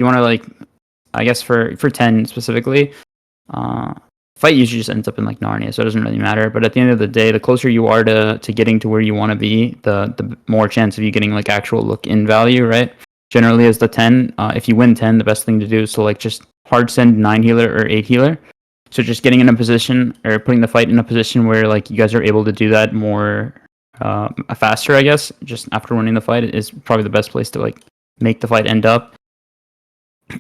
you want to like, I guess for 10 specifically, fight usually just ends up in like Narnia, so it doesn't really matter. But at the end of the day, the closer you are to getting to where you want to be, the more chance of you getting like actual look in value, right? Generally, as the 10, if you win 10, the best thing to do is to like just hard send 9 healer or 8 healer. So just getting in a position or putting the fight in a position where like you guys are able to do that more faster, I guess. Just after winning the fight is probably the best place to like make the fight end up.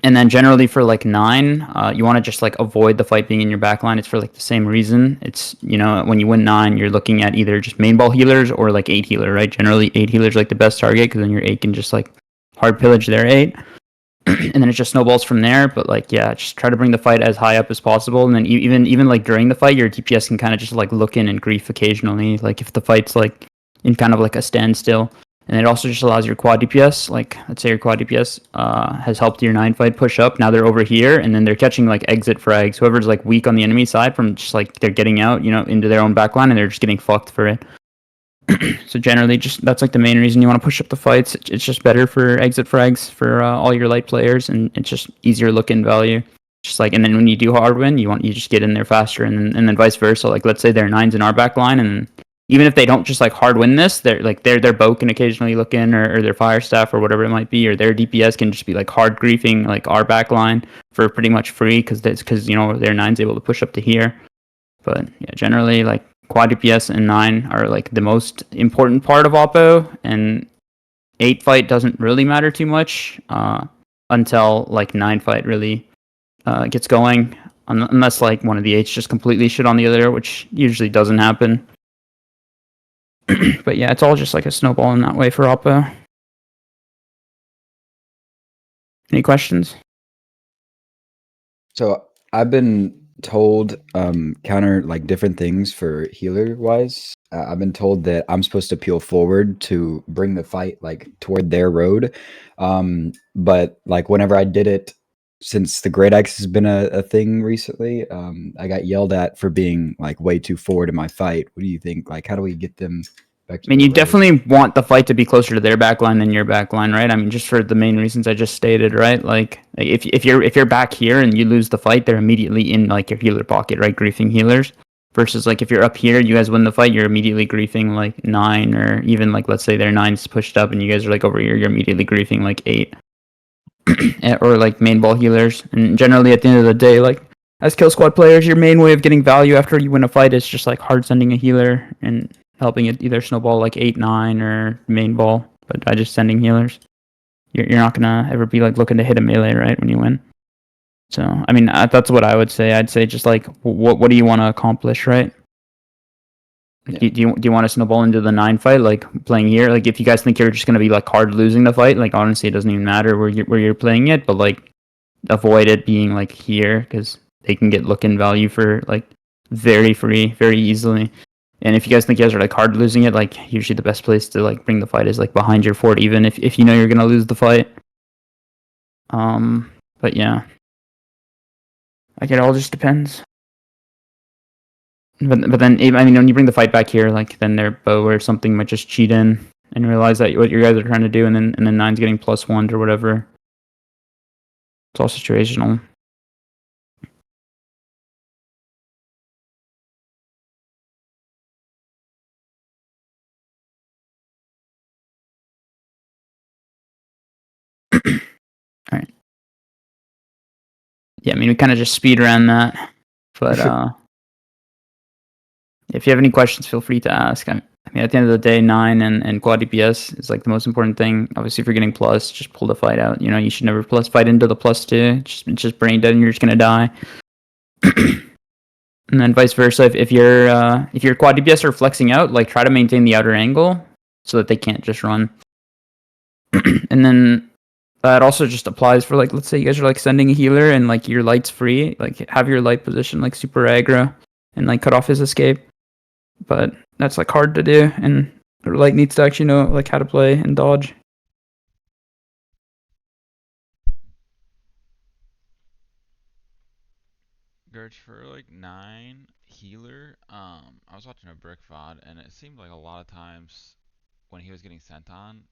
And then generally for like 9, you want to just like avoid the fight being in your backline. It's for like the same reason. It's, you know, when you win 9, you're looking at either just main ball healers or like 8 healer, right? Generally 8 healers like the best target because then your 8 can just like hard pillage their 8. And then it just snowballs from there. But like, yeah, just try to bring the fight as high up as possible. And then even like during the fight, your DPS can kind of just like look in and grief occasionally. Like if the fight's like in kind of like a standstill. And it also just allows your quad DPS, like let's say your quad DPS has helped your 9 fight push up. Now they're over here, and then they're catching like exit frags. Whoever's like weak on the enemy side from just like they're getting out, you know, into their own backline, and they're just getting fucked for it. So generally, just that's like the main reason you want to push up the fights. It's just better for exit frags for all your light players, and it's just easier look in value. Just like, and then when you do hard win, you just get in there faster, and then vice versa. Like let's say they're 9s in our backline, and even if they don't just like hard win this, they're like their bow can occasionally look in, or their fire staff or whatever it might be, or their DPS can just be like hard griefing like our backline for pretty much free because you know their 9's able to push up to here. But yeah, generally like quad DPS and 9 are like the most important part of Oppo, and 8 fight doesn't really matter too much until like 9 fight really gets going, unless like one of the 8s just completely shit on the other, which usually doesn't happen. But yeah, it's all just like a snowball in that way for Oppo. Any questions? So I've been told counter like different things for healer wise. I've been told that I'm supposed to peel forward to bring the fight like toward their road. But like whenever I did it, since the Great X has been a thing recently, I got yelled at for being like way too forward in my fight. What do you think? Like, how do we get them back I to mean, the you road? definitely want the fight to be closer to their backline than your backline, right? I mean, just for the main reasons I just stated, right? Like, if you're back here and you lose the fight, they're immediately in like your healer pocket, right? Griefing healers. Versus like if you're up here, you guys win the fight, you're immediately griefing like 9, or even like let's say their 9's pushed up and you guys are like over here, you're immediately griefing like 8. Or like main ball healers. And generally at the end of the day, like as kill squad players, your main way of getting value after you win a fight is just like hard sending a healer and helping it either snowball like 8, 9 or main ball, but by just sending healers. You're not gonna ever be like looking to hit a melee, right, when you win. So I mean that's what I would say. I'd say just like what do you want to accomplish, right? Yeah. Do you want to snowball into the 9 fight, like playing here? Like if you guys think you're just gonna be like hard losing the fight, like honestly it doesn't even matter where you're playing it, but like avoid it being like here because they can get look in value for like very free, very easily. And if you guys think you guys are like hard losing it, like usually the best place to like bring the fight is like behind your fort, even if you know you're gonna lose the fight. But yeah, like it all just depends. But then I mean when you bring the fight back here, like then their bow or something might just cheat in and realize that what you guys are trying to do, and then 9's getting +1 or whatever. It's all situational. All right. Yeah, I mean we kind of just speed around that, but if you have any questions, feel free to ask. I mean, at the end of the day, 9 and quad DPS is like the most important thing. Obviously, if you're getting plus, just pull the fight out. You know, you should never plus fight into the +2. It's just brain dead and you're just gonna die. And then vice versa, if your quad DPS are flexing out, like try to maintain the outer angle so that they can't just run. And then it also just applies for like let's say you guys are like sending a healer and like your light's free, like have your light position like super aggro and like cut off his escape. But that's like hard to do, and light needs to actually know like how to play and dodge. Gurj, for like 9 healer, I was watching a brick VOD and it seemed like a lot of times when he was getting sent on,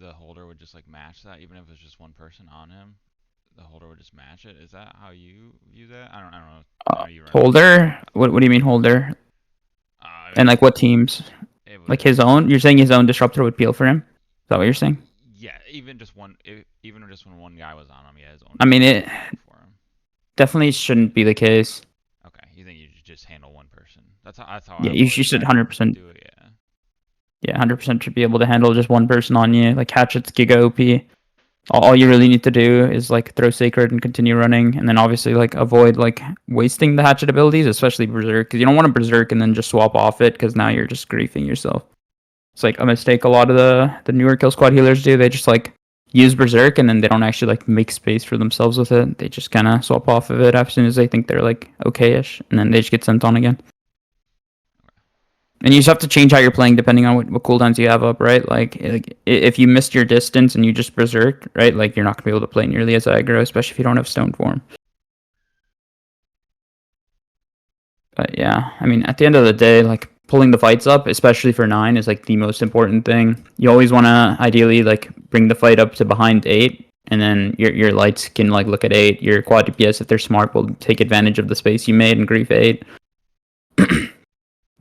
the holder would just like match that even if it was just one person on him. would just match it. Is that how you view that? I don't know. I know you run Holder? What do you mean holder? I And mean, like what teams? it would. Like his own? You're saying his own disruptor would peel for him? Is that what you're saying? Yeah, even just one. Even just when one guy was on him, yeah, his own. I mean, it disruptor would peel for him. definitely shouldn't be the case. Okay, you think you should just handle one person? That's how Yeah, I've you always should tried to 100%. do it. Yeah. Yeah, 100% should be able to handle just one person on you. Like Hatchet's Giga OP. All you really need to do is like throw Sacred and continue running, and then obviously like avoid like wasting the Hatchet abilities, especially Berserk, because you don't want to Berserk and then just swap off it, because now you're just griefing yourself. It's like a mistake a lot of the newer Kill Squad healers do. They just like use Berserk and then they don't actually like make space for themselves with it. They just kind of swap off of it as soon as they think they're like okay-ish, and then they just get sent on again. And you just have to change how you're playing depending on what cooldowns you have up, right? Like if you missed your distance and you just Berserk, right? Like you're not gonna be able to play nearly as aggro, especially if you don't have Stone Form. But yeah, I mean, at the end of the day, like pulling the fights up, especially for 9, is like the most important thing. You always want to ideally like bring the fight up to behind 8, and then your lights can like look at 8. Your quad DPS, if they're smart, will take advantage of the space you made and grief 8.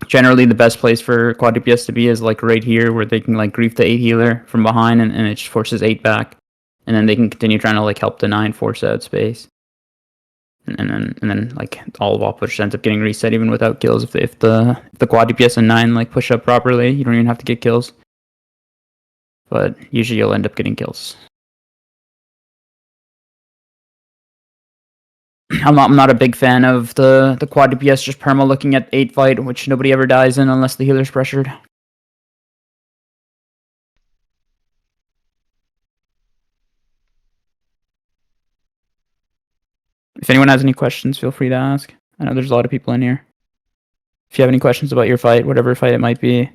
Generally, the best place for quad DPS to be is like right here, where they can like grief the 8 healer from behind, and it just forces 8 back, and then they can continue trying to like help the 9 force out space. And then like all of Oppo just ends up getting reset even without kills. If the quad DPS and 9 like push up properly, you don't even have to get kills. But usually you'll end up getting kills. I'm not a big fan of the quad DPS just perma looking at 8 fight, which nobody ever dies in unless the healer's pressured. If anyone has any questions, feel free to ask. I know there's a lot of people in here. If you have any questions about your fight, whatever fight it might be.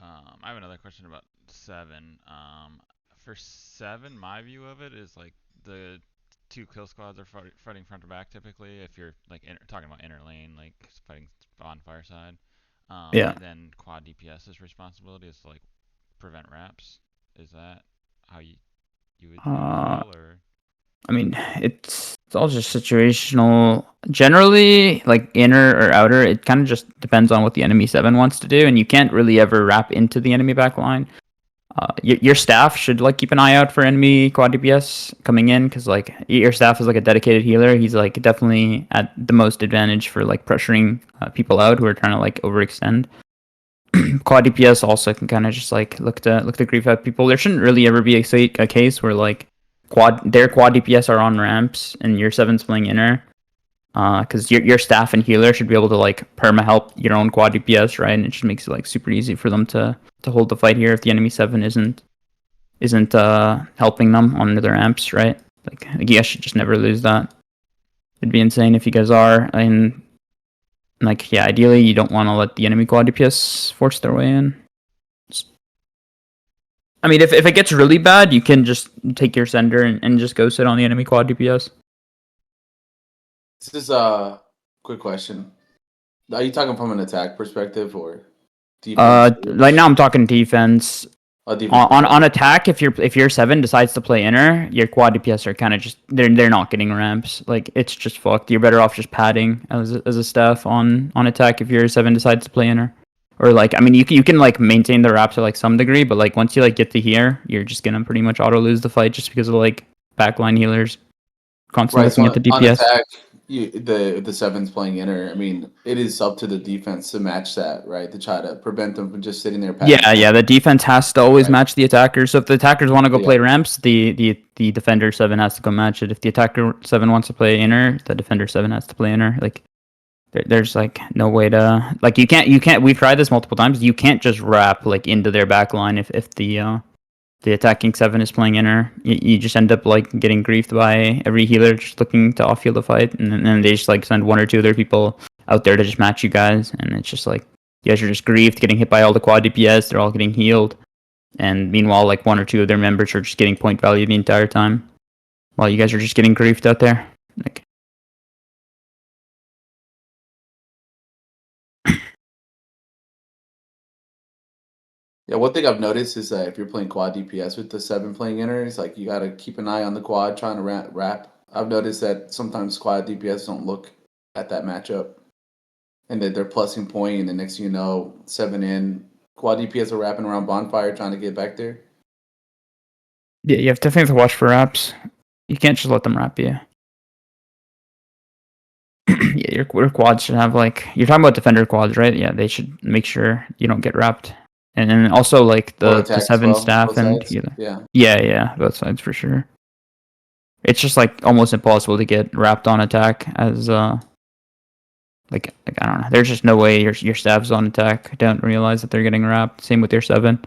I have another question about 7. For 7, my view of it is like the two kill squads are fighting front to back typically. If you're like talking about inner lane, like fighting bonfire side. Yeah. And then quad DPS's responsibility is to like prevent wraps. Is that how you would view it as well, or? I mean, it's all just situational. Generally, like inner or outer, it kind of just depends on what the enemy 7 wants to do, and you can't really ever wrap into the enemy backline. Your staff should like keep an eye out for enemy quad DPS coming in, because like your staff is like a dedicated healer. He's like definitely at the most advantage for like pressuring people out who are trying to like overextend. Quad DPS also can kind of just like look to grief out people. There shouldn't really ever be a case where like their quad DPS are on ramps and your 7's playing inner. Because your staff and healer should be able to like perma help your own quad DPS, right? And it just makes it like super easy for them to hold the fight here if the enemy 7 isn't helping them on their ramps, right? Like you guys should just never lose that. It'd be insane if you guys are. And like yeah, ideally you don't want to let the enemy quad DPS force their way in. I mean, if it gets really bad, you can just take your sender and just go sit on the enemy quad DPS. This is a quick question. Are you talking from an attack perspective or defense? Right now I'm talking defense. Defense On attack, if your 7 decides to play inner, your quad DPS are kind of just they're not getting ramps. Like it's just fucked. You're better off just padding as a staff on attack if your 7 decides to play inner. Or like I mean you can like maintain the wrap to like some degree, but like once you like get to here, you're just gonna pretty much auto lose the fight just because of like backline healers constantly looking at the on DPS. attack, the 7's playing inner. I mean, it is up to the defense to match that, right? To try to prevent them from just sitting there. Yeah. The defense has to always match the attackers. So if the attackers want to go Yeah. play ramps, the defender 7 has to go match it. If the attacker 7 wants to play inner, the defender 7 has to play inner. Like there's like no way to like you can't. We've tried this multiple times. You can't just wrap like into their backline if the attacking 7 is playing inner. You just end up like getting griefed by every healer just looking to off heal the fight, and then they just like send 1 or 2 other people out there to just match you guys, and it's just like you guys are just griefed, getting hit by all the quad DPS. They're all getting healed, and meanwhile like 1 or 2 of their members are just getting point value the entire time, while you guys are just getting griefed out there. Like Yeah, one thing I've noticed is that if you're playing quad DPS with the 7 playing inner, it's like you gotta keep an eye on the quad trying to wrap. I've noticed that sometimes quad DPS don't look at that matchup, and that they're plussing point, and the next thing you know, 7 in, quad DPS are wrapping around bonfire trying to get back there. Yeah, you definitely have to watch for wraps. You can't just let them wrap you. Yeah, your quads should have like you're talking about defender quads, right? Yeah, they should make sure you don't get wrapped, and then also like Or the attack as 7 well, staff both and sides. Yeah. yeah, both sides for sure. It's just like almost impossible to get wrapped on attack as like I don't know. There's just no way your staffs on attack don't realize that they're getting wrapped. Same with your 7.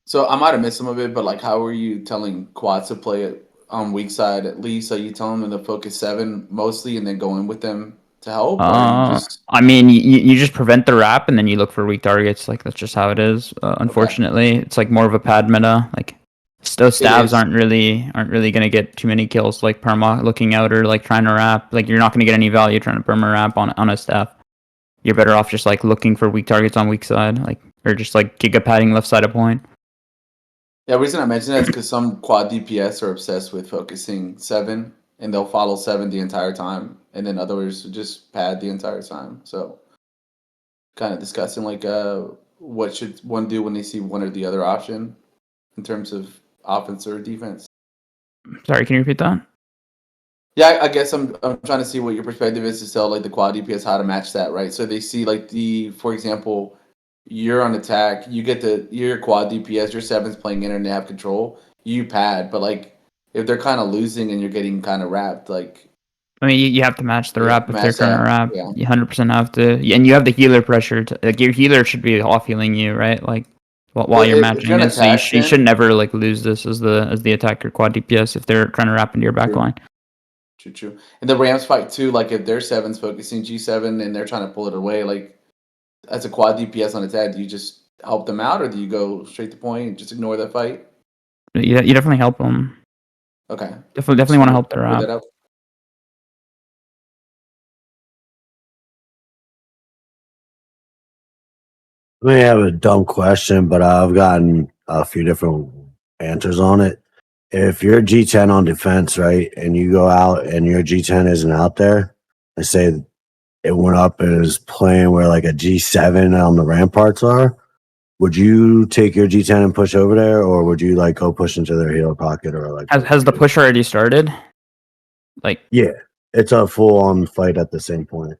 So I might have missed some of it, but like, how are you telling quads to play it on weak side at least? Are you telling them to focus 7 mostly and then go in with them to help, or are you just I mean, you just prevent the wrap and then you look for weak targets. Like that's just how it is. okay? Unfortunately, it's like more of a pad meta. Like those It stabs is. aren't really gonna get too many kills. Like perma looking out or like trying to wrap. Like you're not gonna get any value trying to perma wrap on a staff. You're better off just like looking for weak targets on weak side, like or just like giga padding left side of point. Yeah, the reason I mention that is because some quad DPS are obsessed with focusing 7, and they'll follow 7 the entire time, and then others just pad the entire time. So, kind of discussing like what should one do when they see one or the other option in terms of offense or defense. Sorry, can you repeat that? Yeah, I guess I'm trying to see what your perspective is to tell like the quad DPS how to match that, right? So they see like for example, you're on attack, you're quad DPS, your 7's playing in and they have control, you pad, but like if they're kind of losing and you're getting kind of wrapped, like I mean, you have to match the you have to wrap if they're match trying to that. wrap. Yeah. You 100% have to, and you have the healer pressure. Like your healer should be off healing you, right? Like while Well, you're if you're matching an this, so attack, you should then never like lose this as the attacker quad DPS if they're trying to wrap into your true, backline. true. And the Rams fight too, like if their 7's focusing G7 and they're trying to pull it away, like as a quad DPS on attack, do you just help them out or do you go straight to point and just ignore that fight? You definitely help them. Okay. Definitely Just want to wanted help to the clear wrap. that up. I may have a dumb question, but I've gotten a few different answers on it. If you're G10 on defense, right, and you go out and your G10 isn't out there, I say it went up and is playing where like a G7 on the ramparts are, would you take your G10 and push over there, or would you like go push into their heel pocket or like? Has the push already started? Like, Yeah, it's a full on fight at the same point.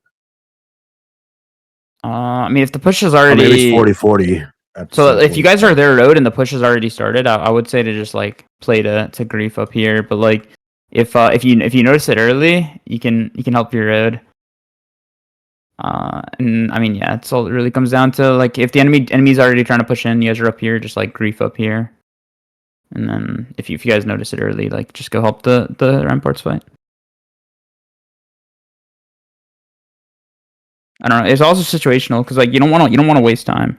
I mean, if the push is Or maybe it's already 40-40 at the so same if you point. guys are their road and the push has already started, I would say to just like play to grief up here. But like if you notice it early, you can help your road. And I mean, yeah, it's all it really comes down to like if the enemy's already trying to push in, you guys are up here, just like grief up here. And then if you guys notice it early, like just go help the ramparts fight. I don't know. It's also situational because like you don't want to waste time.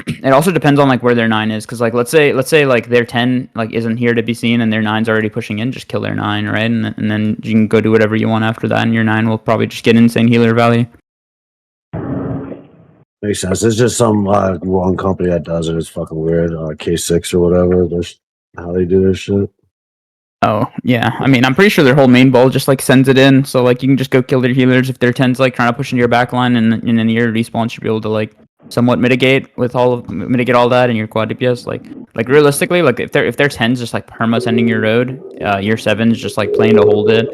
It also depends on like where their 9 is because like let's say like their 10 like isn't here to be seen and their 9's already pushing in, just kill their 9, right? And then you can go do whatever you want after that, and your 9 will probably just get insane healer value. Makes sense. It's just some one company that does it. It's fucking weird. K6 or whatever. That's how they do their shit. Oh yeah, I mean I'm pretty sure their whole main ball just like sends it in, so like you can just go kill their healers if their 10's like trying to push into your backline, and then your respawn should be able to like somewhat mitigate all that, and your quad DPS like realistically like if their 10's just like perma sending your road, your 7's just like playing to hold it,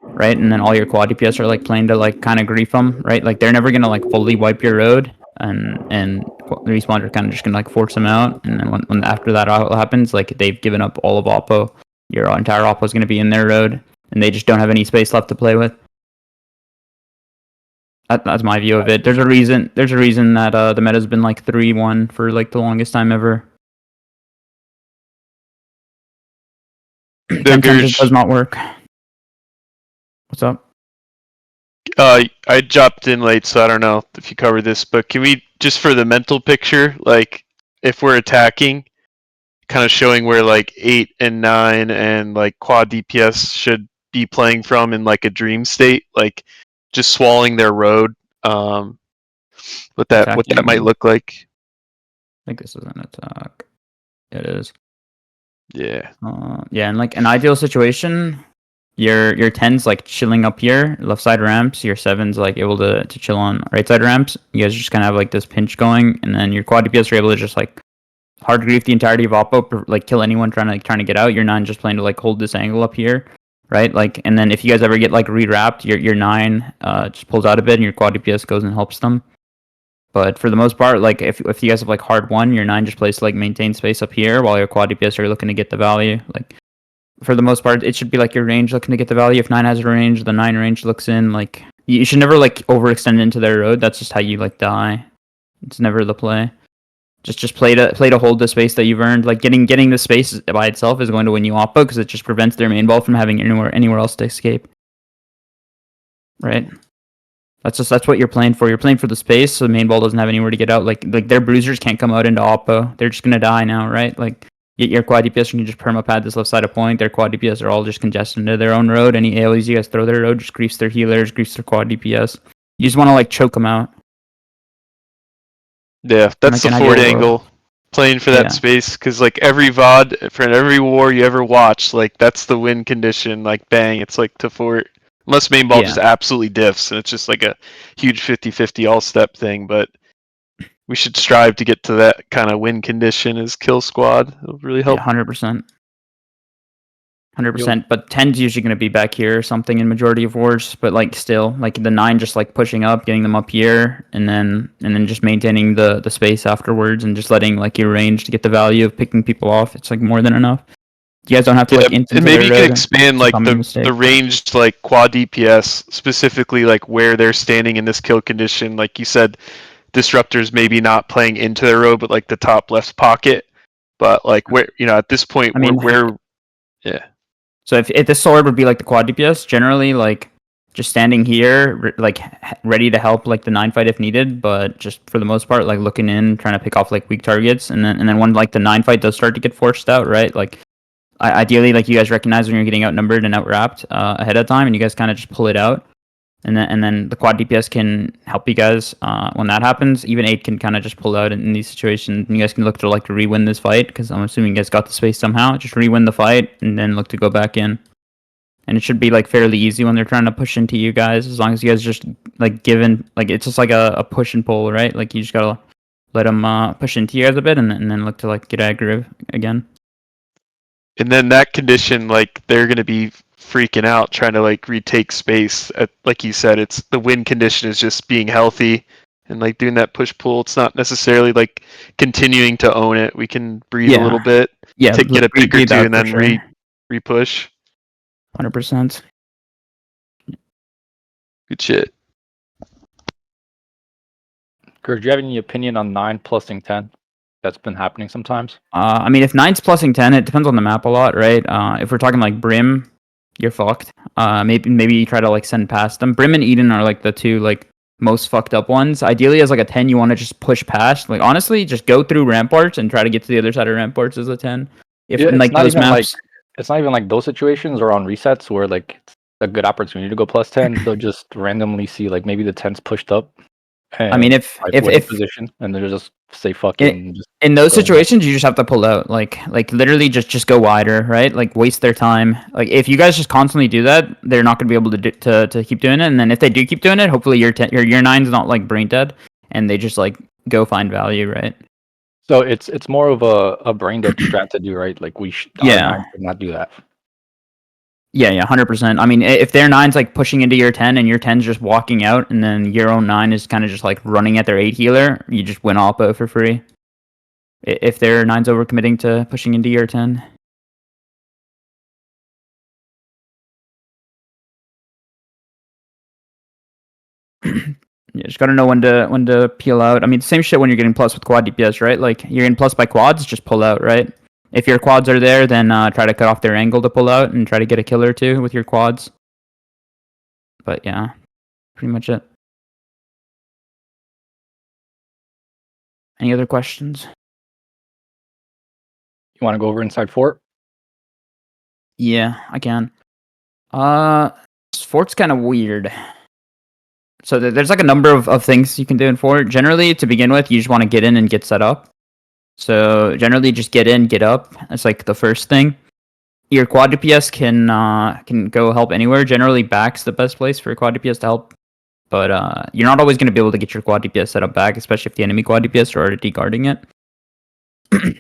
right? And then all your quad DPS are like playing to like kind of grief them, right? Like they're never gonna like fully wipe your road, and the respawns are kind of just gonna like force them out, and then when after that all happens, like they've given up all of Oppo. Your entire Oppo is gonna be in their road, and they just don't have any space left to play with. That's my view of it. There's a reason that the meta's been like 3-1 for like the longest time ever. 10 just does not work. What's up? I dropped in late, so I don't know if you covered this, but can we just for the mental picture, like if we're attacking, kind of showing where like 8 and 9 and like quad DPS should be playing from in like a dream state, like just swallowing their road, what that might Attacking. look like. I think this is an attack. It is. Yeah. Yeah, in like an ideal situation, your 10's like chilling up here, left side ramps. Your 7's like able to chill on right side ramps. You guys just kind of have like this pinch going, and then your quad DPS are able to just like hard grief the entirety of Oppo, like kill anyone trying to get out. Your 9 just playing to like hold this angle up here, right? Like, and then if you guys ever get like re-wrapped, your 9 just pulls out a bit, and your quad DPS goes and helps them. But for the most part, like if you guys have like hard 1, your 9 just plays to like maintain space up here while your quad DPS are looking to get the value. Like for the most part, it should be like your range looking to get the value. If 9 has a range, the 9 range looks in. Like you should never like overextend into their road. That's just how you like die. It's never the play. Just play to hold the space that you've earned. Like getting the space by itself is going to win you Oppo because it just prevents their main ball from having anywhere else to escape. Right. That's what you're playing for. You're playing for the space, so the main ball doesn't have anywhere to get out. Like their bruisers can't come out into Oppo. They're just gonna die now, right? Like your quad DPS can just permapad this left side of point. Their quad DPS are all just congested into their own road. Any AoEs you guys throw their road just griefs their healers, griefs their quad DPS. You just want to like choke them out. Yeah, that's the Like an forward ideal world. angle. Playing for that Yeah. space, because like every VOD for every war you ever watch, like that's the win condition. Like bang, it's like to fort. Unless main ball Yeah. just absolutely diffs, and it's just like a huge 50-50 all step thing. But we should strive to get to that kind of win condition as kill squad. It'll really help. Yeah, 100%. 100%. But 10's usually going to be back here or something in majority of wars. But like still, like the 9 just like pushing up, getting them up here, and then just maintaining the space afterwards, and just letting like your range to get the value of picking people off. It's like more than enough. You guys don't have to like and maybe you can expand like the ranged like quad DPS specifically, like where they're standing in this kill condition. Like you said, disruptors maybe not playing into their row, but like the top left pocket. But like where at this point, I mean, yeah. So if this sword would be like the quad DPS, generally like just standing here, like ready to help like the 9 fight if needed, but just for the most part, like looking in, trying to pick off like weak targets, and then when like the 9 fight does start to get forced out, right? Like ideally, like you guys recognize when you're getting outnumbered and outwrapped ahead of time, and you guys kind of just pull it out. And then the quad DPS can help you guys when that happens. Even 8 can kind of just pull out in these situations. And you guys can look to like to re-win this fight because I'm assuming you guys got the space somehow. Just re-win the fight and then look to go back in. And it should be like fairly easy when they're trying to push into you guys, as long as you guys just like like it's just like a push and pull, right? Like you just gotta let them push into you guys a bit and then look to like get aggro again. And then that condition, like they're gonna be freaking out trying to like retake space. Like you said, it's the win condition is just being healthy and like doing that push pull. It's not necessarily like continuing to own it. We can breathe a little bit, get a pick or two, and then re-push. 100%. Good shit. Gurj, do you have any opinion on 9 plusing 10? That's been happening sometimes. I mean, if 9's plusing 10, it depends on the map a lot, right? If we're talking like Brim, you're fucked. Maybe you try to like send past them. Brim and Eden are like the two like most fucked up ones. Ideally, as like a 10, you want to just push past. Like honestly, just go through ramparts and try to get to the other side of ramparts as a 10. If in like those maps, it's not even like those situations or on resets where like it's a good opportunity to go plus 10. They'll just randomly see like maybe the 10's pushed up. I mean, if position and they'll just say fuck it. And just in those situations, you just have to pull out. Like literally just go wider, right? Like waste their time. Like if you guys just constantly do that, they're not going to be able to keep doing it. And then if they do keep doing it, hopefully your 9's not like brain dead, and they just like go find value, right? So it's more of a brain dead strat to do, right? Like we should not do that. Yeah, 100%. I mean, if their 9's like pushing into your 10 and your 10's just walking out, and then your own 9 is kind of just like running at their 8 healer, you just win Oppo for free. If their 9's overcommitting to pushing into your 10. You just gotta know when to peel out. I mean, same shit when you're getting plus with quad DPS, right? Like you're getting plus by quads, just pull out, right? If your quads are there, then try to cut off their angle to pull out and try to get a kill or two with your quads. But yeah, pretty much it. Any other questions? You want to go over inside fort? Yeah, I can. Fort's kind of weird. So there's like a number of things you can do in fort. Generally, to begin with, you just want to get in and get set up. So generally, just get in, get up. That's like the first thing. Your quad DPS can go help anywhere. Generally, back's the best place for quad DPS to help. But you're not always going to be able to get your quad DPS set up back, especially if the enemy quad DPS are already guarding it.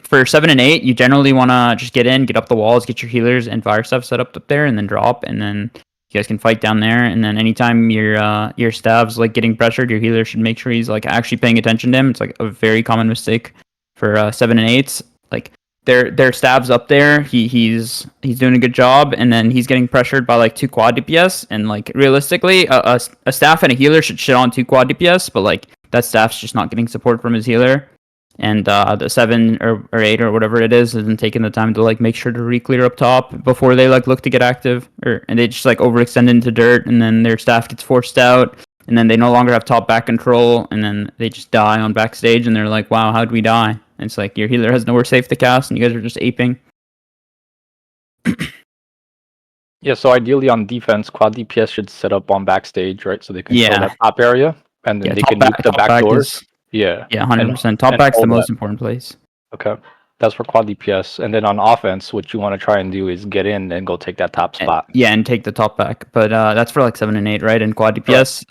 For 7 and 8, you generally want to just get in, get up the walls, get your healers and fire stuff set up there, and then drop, and then you guys can fight down there. And then anytime your stab's like getting pressured, your healer should make sure he's like actually paying attention to him. It's like a very common mistake for 7 and 8s. Like their stab's up there, he's doing a good job, and then he's getting pressured by like 2 quad DPS. And like realistically, a staff and a healer should shit on 2 quad DPS, but like that staff's just not getting support from his healer. And the 7 or 8 or whatever it is isn't taking the time to like make sure to re-clear up top before they like look to get active, and they just like overextend into dirt, and then their staff gets forced out, and then they no longer have top back control, and then they just die on backstage, and they're like, wow, how'd we die? And it's like your healer has nowhere safe to cast, and you guys are just aping. Yeah, so ideally on defense, quad DPS should set up on backstage, right? So they can control Yeah. that top area, and then Yeah, they top can nuke the top back doors. is, Yeah. yeah, 100%. Top and back's the hold most that. important place. Okay. That's for quad DPS. And then on offense, what you want to try and do is get in and go take that top spot. Yeah, and take the top back. But that's for like 7 and 8, right? And quad DPS.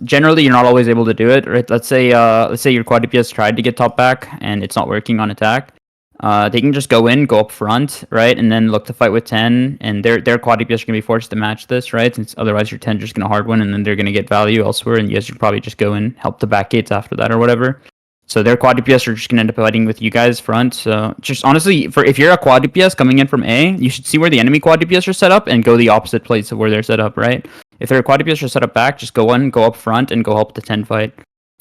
Generally, you're not always able to do it, right? Let's say your quad DPS tried to get top back and it's not working on attack. They can just go in, go up front, right, and then look to fight with 10. And their quad DPS are gonna be forced to match this, right? Since otherwise your 10 just gonna hard win, and then they're gonna get value elsewhere, and you guys should probably just go in, help the back gates after that or whatever. So their quad DPS are just gonna end up fighting with you guys front. So just honestly, if you're a quad DPS coming in from A, you should see where the enemy quad DPS are set up and go the opposite place of where they're set up, right? If their quad DPS are set up back, just go in, go up front, and go help the 10 fight.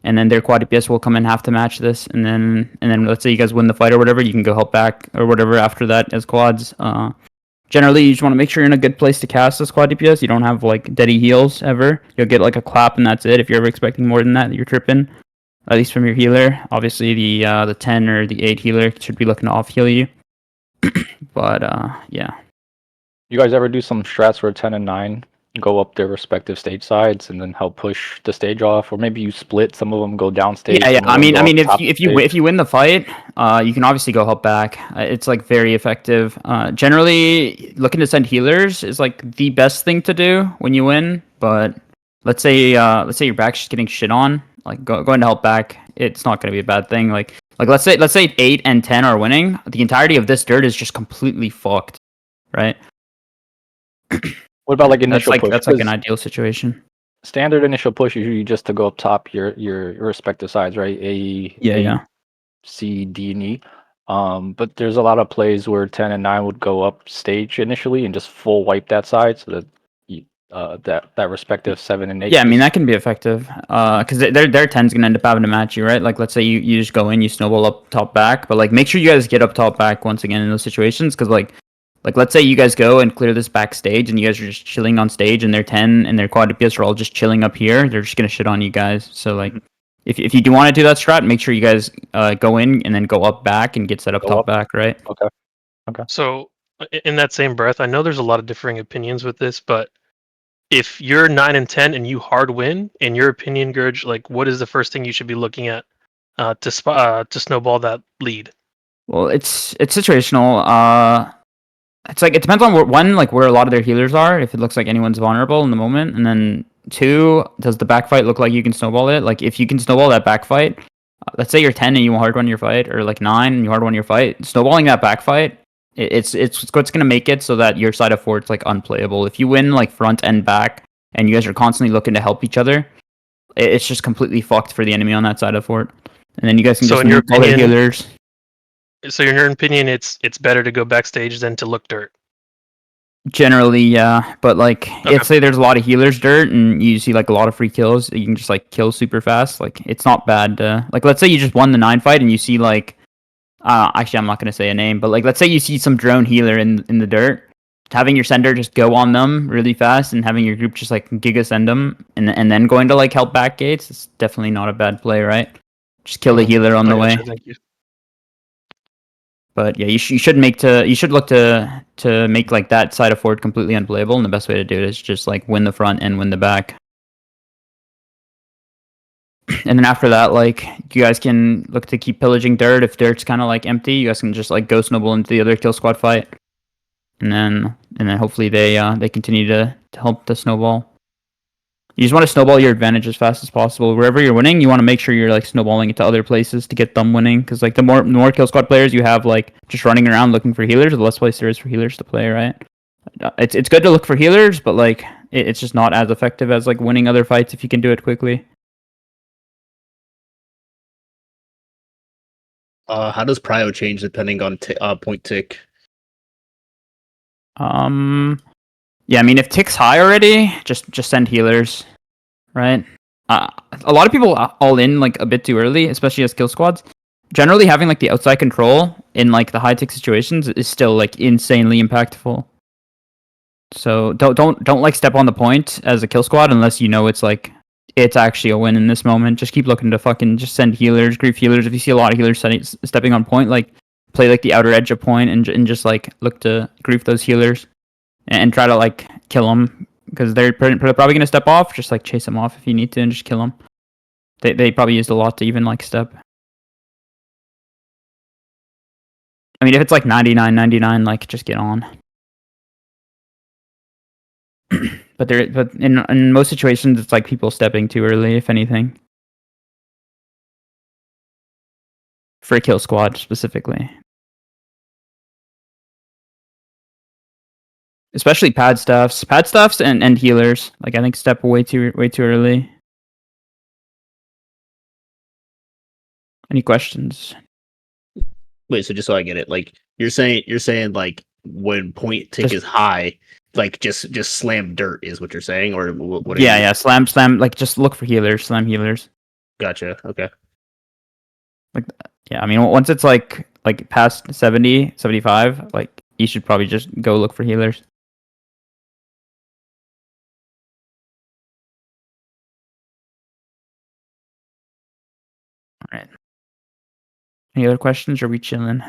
And then their quad DPS will come in, have to match this, and then let's say you guys win the fight or whatever, you can go help back or whatever after that as quads. Generally, you just want to make sure you're in a good place to cast this quad DPS. You don't have like deady heals ever. You'll get like a clap and that's it. If you're ever expecting more than that, you're tripping. At least from your healer. Obviously, the 10 or the 8 healer should be looking to off heal you. But yeah. You guys ever do some strats where 10 and 9 go up their respective stage sides and then help push the stage off, or maybe you split, some of them go down stage? Yeah. some of I them mean, go up top if stage? you win the fight, you can obviously go help back. It's like very effective. Generally, looking to send healers is like the best thing to do when you win. But let's say your back's just getting shit on, like going to help back, it's not going to be a bad thing. Like let's say 8 and 10 are winning, the entirety of this dirt is just completely fucked, right? What about like initial push? That's like an ideal situation. Standard initial push is usually just to go up top your respective sides, right? Yeah. C, D, and E. But there's a lot of plays where 10 and 9 would go up stage initially and just full wipe that side, so that that respective 7 and 8. Yeah, I mean that can be effective. Because their 10's gonna end up having to match you, right? Like let's say you just go in, you snowball up top back, but like make sure you guys get up top back once again in those situations, because like let's say you guys go and clear this backstage and you guys are just chilling on stage, and their 10 and their quad DPS are all just chilling up here, they're just gonna shit on you guys. So like if you do want to do that strat, make sure you guys go in and then go up back and get set up top back, right? Okay. So in that same breath, I know there's a lot of differing opinions with this, but if you're 9 and 10 and you hard win, in your opinion, Gurj, like what is the first thing you should be looking at to snowball that lead? Well, it's situational. It's like it depends on where a lot of their healers are. If it looks like anyone's vulnerable in the moment, and then 2, does the backfight look like you can snowball it? Like if you can snowball that backfight, let's say you're 10 and you hard run your fight, or like 9 and you hard run your fight, snowballing that backfight, it's what's gonna make it so that your side of fort's like unplayable. If you win like front and back, and you guys are constantly looking to help each other, it's just completely fucked for the enemy on that side of fort. And then you guys can So just in your nuke all their opinion- healers. So in your opinion, it's better to go backstage than to look dirt. Generally, yeah, but like Okay. if say there's a lot of healers dirt and you see like a lot of free kills, you can just like kill super fast. Like it's not bad. Like let's say you just won the 9 fight and you see like, actually I'm not gonna say a name, but like let's say you see some drone healer in the dirt, having your sender just go on them really fast and having your group just like giga send them and then going to like help back gates, it's definitely not a bad play, right? Just kill the healer on the way. Gotcha, thank you. But yeah, you should look to make like that side of fort completely unplayable, and the best way to do it is just like win the front and win the back. And then after that, like, you guys can look to keep pillaging dirt. If dirt's kind of like empty, you guys can just like go snowball into the other kill squad fight, and then hopefully they continue to help the snowball. You just want to snowball your advantage as fast as possible. Wherever you're winning, you want to make sure you're like snowballing it to other places to get them winning. Because like the more kill squad players you have like just running around looking for healers, the less place there is for healers to play, right? It's good to look for healers, but like it's just not as effective as like winning other fights if you can do it quickly. How does prio change depending on point tick? Yeah, I mean, if tick's high already, just send healers, right? A lot of people all in like a bit too early, especially as kill squads. Generally, having like the outside control in like the high tick situations is still like insanely impactful. So don't like step on the point as a kill squad unless you know it's actually a win in this moment. Just keep looking to fucking just send healers, grief healers. If you see a lot of healers stepping on point, like play like the outer edge of point and just like look to grief those healers and try to like kill them because they're probably gonna step off. Just like chase them off if you need to and just kill them. They probably used a lot to even like step. I mean, if it's like 99, like just get on. But in most situations, it's like people stepping too early, if anything. For a kill squad specifically. Especially pad stuffs and healers. Like I think step way too early. Any questions? Wait, so just so I get it, like you're saying like when point tick is high, like just slam dirt is what you're saying, or what? Yeah, slam. Like just look for healers, slam healers. Gotcha. Okay. Like yeah, I mean once it's like past 70, 75, like you should probably just go look for healers. All right. Any other questions? Or are we chilling?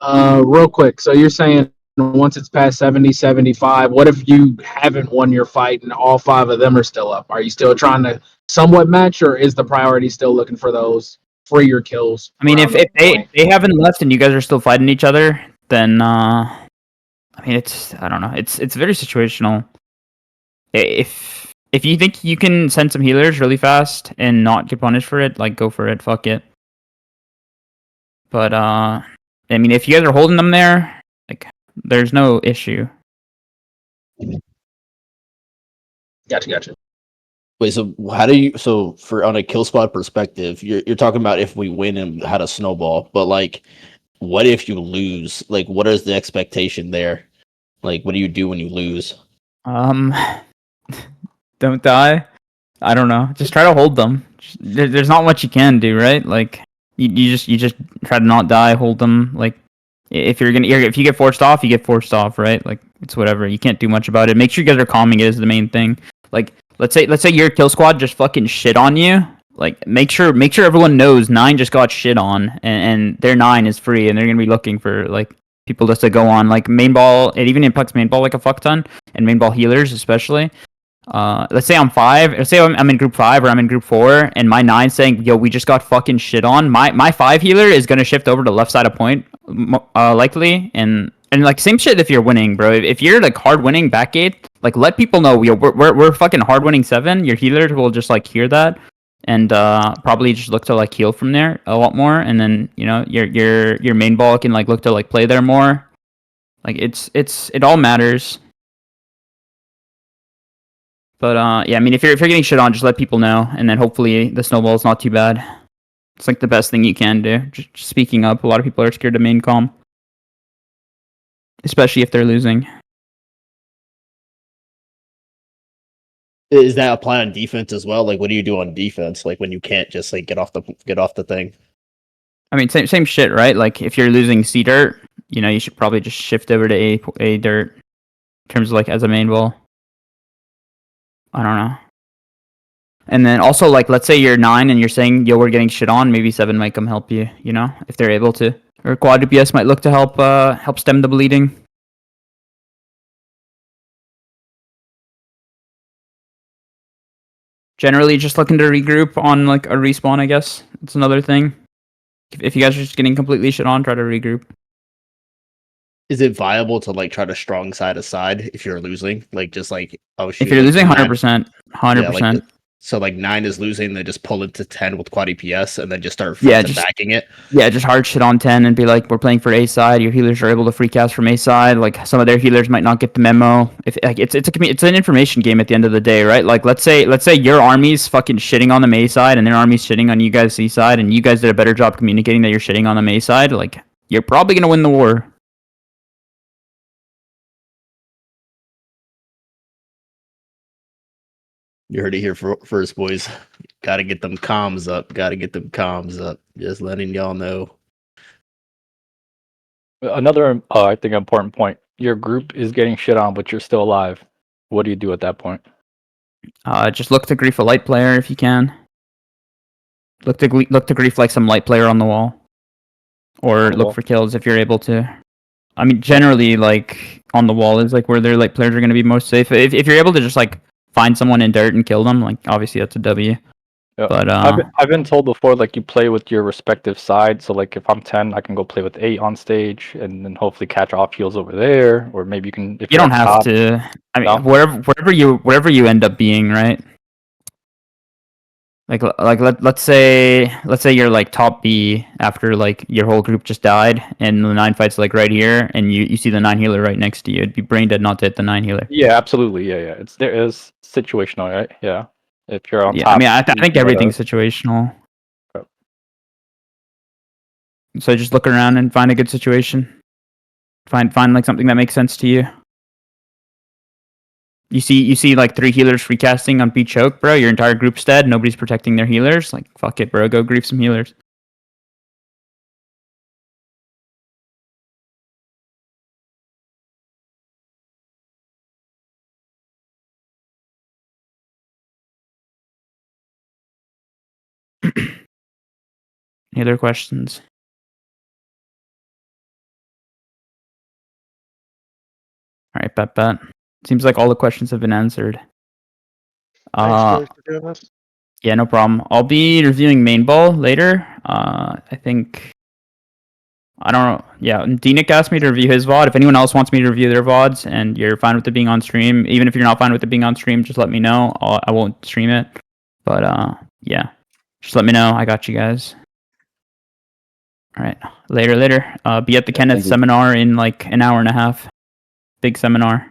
Real quick. So you're saying once it's past 70, 75, what if you haven't won your fight and all 5 of them are still up? Are you still trying to somewhat match, or is the priority still looking for those freer kills? I mean, if they haven't left and you guys are still fighting each other, then I mean, I don't know. It's very situational. If you think you can send some healers really fast and not get punished for it, like go for it. Fuck it. But I mean, if you guys are holding them there, like there's no issue. Gotcha. Wait, so how do you? So for on a kill spot perspective, you're talking about if we win and how to snowball, but like, what if you lose? Like, what is the expectation there? Like, what do you do when you lose? Don't die. I don't know. Just try to hold them. There's not much you can do, right? Like you just try to not die, hold them. Like if you get forced off, you get forced off, right? Like it's whatever. You can't do much about it. Make sure you guys are calming it is the main thing. Like let's say your kill squad just fucking shit on you. Like make sure everyone knows 9 just got shit on and their 9 is free and they're gonna be looking for like people just to go on. Like main ball, it even impacts main ball like a fuck ton and main ball healers especially. Let's say I'm 5. Let's say I'm in group 5 or I'm in group 4, and my 9 saying, "Yo, we just got fucking shit on." My 5 healer is gonna shift over to left side of point, likely, and like same shit if you're winning, bro. If you're like hard winning backgate, like let people know, yo, we're fucking hard winning 7. Your healer will just like hear that, and probably just look to like heal from there a lot more, and then you know your main ball can like look to like play there more. Like it all matters. But yeah, I mean, if you're getting shit on, just let people know, and then hopefully the snowball is not too bad. It's like the best thing you can do. Just speaking up. A lot of people are scared to main calm, especially if they're losing. Is that apply on defense as well? Like, what do you do on defense? Like when you can't just like get off the thing. I mean, same shit, right? Like if you're losing C dirt, you know, you should probably just shift over to A dirt in terms of like as a main ball. I don't know. And then also, like, let's say you're 9 and you're saying, yo, we're getting shit on, maybe 7 might come help you, you know, if they're able to. Or quad DPS might look to help stem the bleeding. generally just looking to regroup on like a respawn, I guess. It's another thing. If you guys are just getting completely shit on, try to regroup. Is it viable to like try to strong side aside if you're losing? Like just like oh shoot, If you're like losing, 100%, 100%. 100%. So like 9 is losing, then just pull it to 10 with quad EPS and then just start Yeah, front and just backing it. Yeah, just hard shit on 10 and be like, we're playing for A side. Your healers are able to free cast from A side. Like some of their healers might not get the memo. If like it's an information game at the end of the day, right? Like let's say your army's fucking shitting on the A side and their army's shitting on you guys C side, and you guys did a better job communicating that you're shitting on the A side. Like you're probably gonna win the war. You heard it here first, boys. Gotta get them comms up. Gotta get them comms up. Just letting y'all know. Another, I think, important point. Your group is getting shit on, but you're still alive. What do you do at that point? Just look to grief a light player if you can. Look to grief like some light player on the wall, or On the look wall? for kills if you're able to. I mean, generally, like on the wall is like where their light players are going to be most safe. If you're able to just like find someone in dirt and kill them, like obviously that's a W. Yeah. But I've been told before, like you play with your respective side. So like if I'm 10, I can go play with 8 on stage, and then hopefully catch off heals over there. Or maybe you can if you you're don't up have top. to. I mean, No? wherever you end up being, right? Like let's say you're like top B after like your whole group just died, and the 9 fight's like right here, and you see the 9 healer right next to you. It'd be brain dead not to hit the 9 healer. Yeah, absolutely. Yeah. There is situational, right? Yeah. If you're on Yeah, top, I mean, I think you gotta- everything's situational. Yep. So just look around and find a good situation. Find like something that makes sense to you. You see like 3 healers free casting on B choke, bro. Your entire group's dead. Nobody's protecting their healers. Like fuck it, bro. Go grief some healers. Any other questions? All right, bet. Seems like all the questions have been answered. Thanks, guys, for doing this. Yeah, no problem. I'll be reviewing main ball later. I think I don't know. Yeah, DNick asked me to review his VOD. If anyone else wants me to review their VODs and you're fine with it being on stream, even if you're not fine with it being on stream, just let me know. I won't stream it. But yeah, just let me know. I got you guys. All right, later. Be at the Kenneth thank you. seminar in like an hour and a half. Big seminar.